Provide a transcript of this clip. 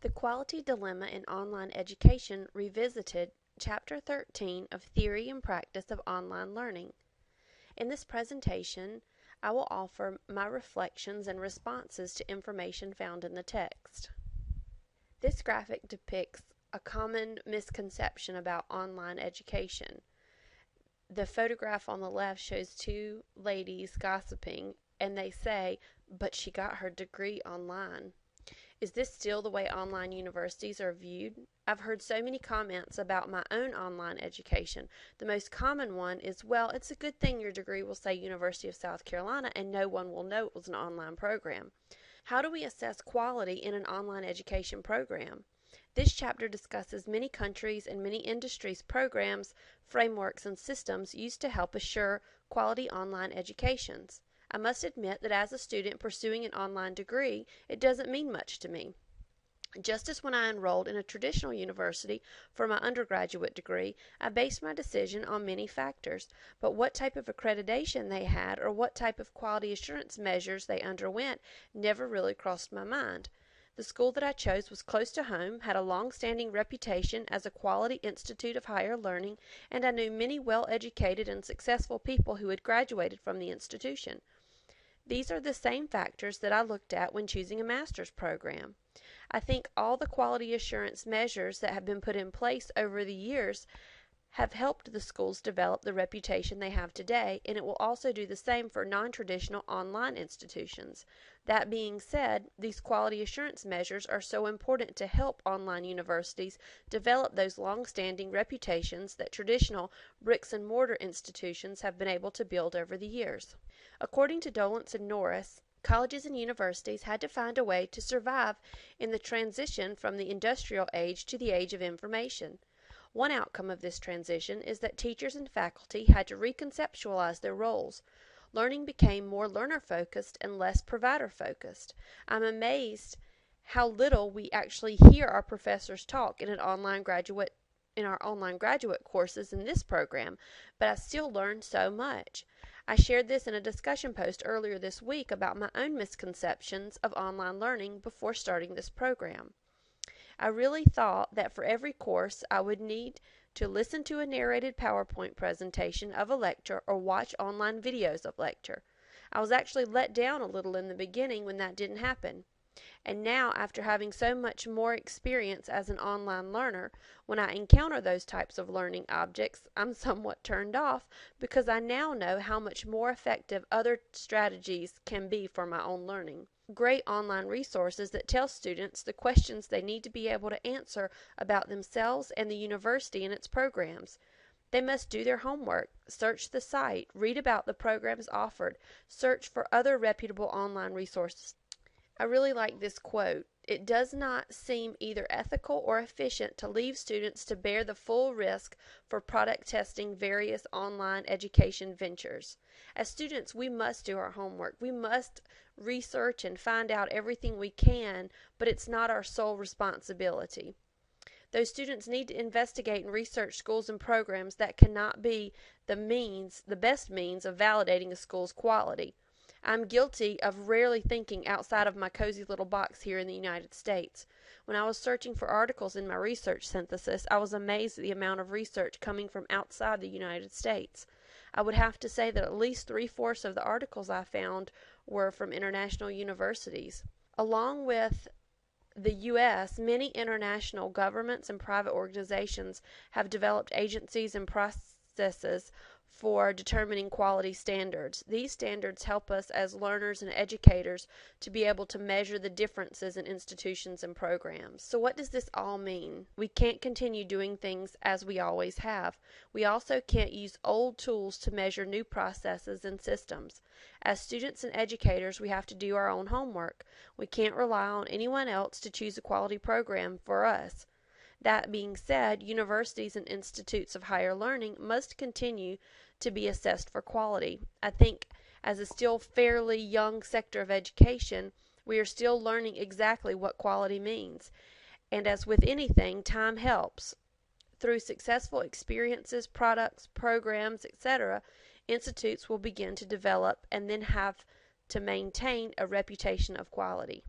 The Quality Dilemma in Online Education Revisited, Chapter 13 of Theory and Practice of Online Learning. In this presentation, I will offer my reflections and responses to information found in the text. This graphic depicts a common misconception about online education. The photograph on the left shows two ladies gossiping, and they say, "But she got her degree online." Is this still the way online universities are viewed? I've heard so many comments about my own online education. The most common one is, "Well, it's a good thing your degree will say University of South Carolina and no one will know it was an online program." How do we assess quality in an online education program? This chapter discusses many countries and many industries' programs, frameworks, and systems used to help assure quality online educations. I must admit that as a student pursuing an online degree, it doesn't mean much to me. Just as when I enrolled in a traditional university for my undergraduate degree, I based my decision on many factors, but what type of accreditation they had or what type of quality assurance measures they underwent never really crossed my mind. The school that I chose was close to home, had a long-standing reputation as a quality institute of higher learning, and I knew many well-educated and successful people who had graduated from the institution. These are the same factors that I looked at when choosing a master's program. I think all the quality assurance measures that have been put in place over the years have helped the schools develop the reputation they have today, and it will also do the same for non-traditional online institutions. That being said, these quality assurance measures are so important to help online universities develop those long-standing reputations that traditional bricks-and-mortar institutions have been able to build over the years. According to Dolance and Norris, colleges and universities had to find a way to survive in the transition from the industrial age to the age of information. One outcome of this transition is that teachers and faculty had to reconceptualize their roles. Learning became more learner-focused and less provider-focused. I'm amazed how little we actually hear our professors talk in our online graduate courses in this program, but I still learn so much. I shared this in a discussion post earlier this week about my own misconceptions of online learning before starting this program. I really thought that for every course I would need to listen to a narrated PowerPoint presentation of a lecture or watch online videos of lecture. I was actually let down a little in the beginning when that didn't happen. And now, after having so much more experience as an online learner, when I encounter those types of learning objects, I'm somewhat turned off because I now know how much more effective other strategies can be for my own learning. Great online resources that tell students the questions they need to be able to answer about themselves and the university and its programs. They must do their homework, search the site, read about the programs offered, search for other reputable online resources. I really like this quote. "It does not seem either ethical or efficient to leave students to bear the full risk for product testing various online education ventures." As students, we must do our homework. We must research and find out everything we can, but it's not our sole responsibility. Those students need to investigate and research schools and programs that cannot be the best means of validating a school's quality. I'm guilty of rarely thinking outside of my cozy little box here in the United States. When I was searching for articles in my research synthesis, I was amazed at the amount of research coming from outside the United States. I would have to say that at least 3/4 of the articles I found were from international universities. Along with the U.S., many international governments and private organizations have developed agencies and processes for determining quality standards. These standards help us as learners and educators to be able to measure the differences in institutions and programs. So what does this all mean? We can't continue doing things as we always have. We also can't use old tools to measure new processes and systems. As students and educators, we have to do our own homework. We can't rely on anyone else to choose a quality program for us. That being said, universities and institutes of higher learning must continue to be assessed for quality. I think as a still fairly young sector of education, we are still learning exactly what quality means. And as with anything, time helps. Through successful experiences, products, programs, etc., institutes will begin to develop and then have to maintain a reputation of quality.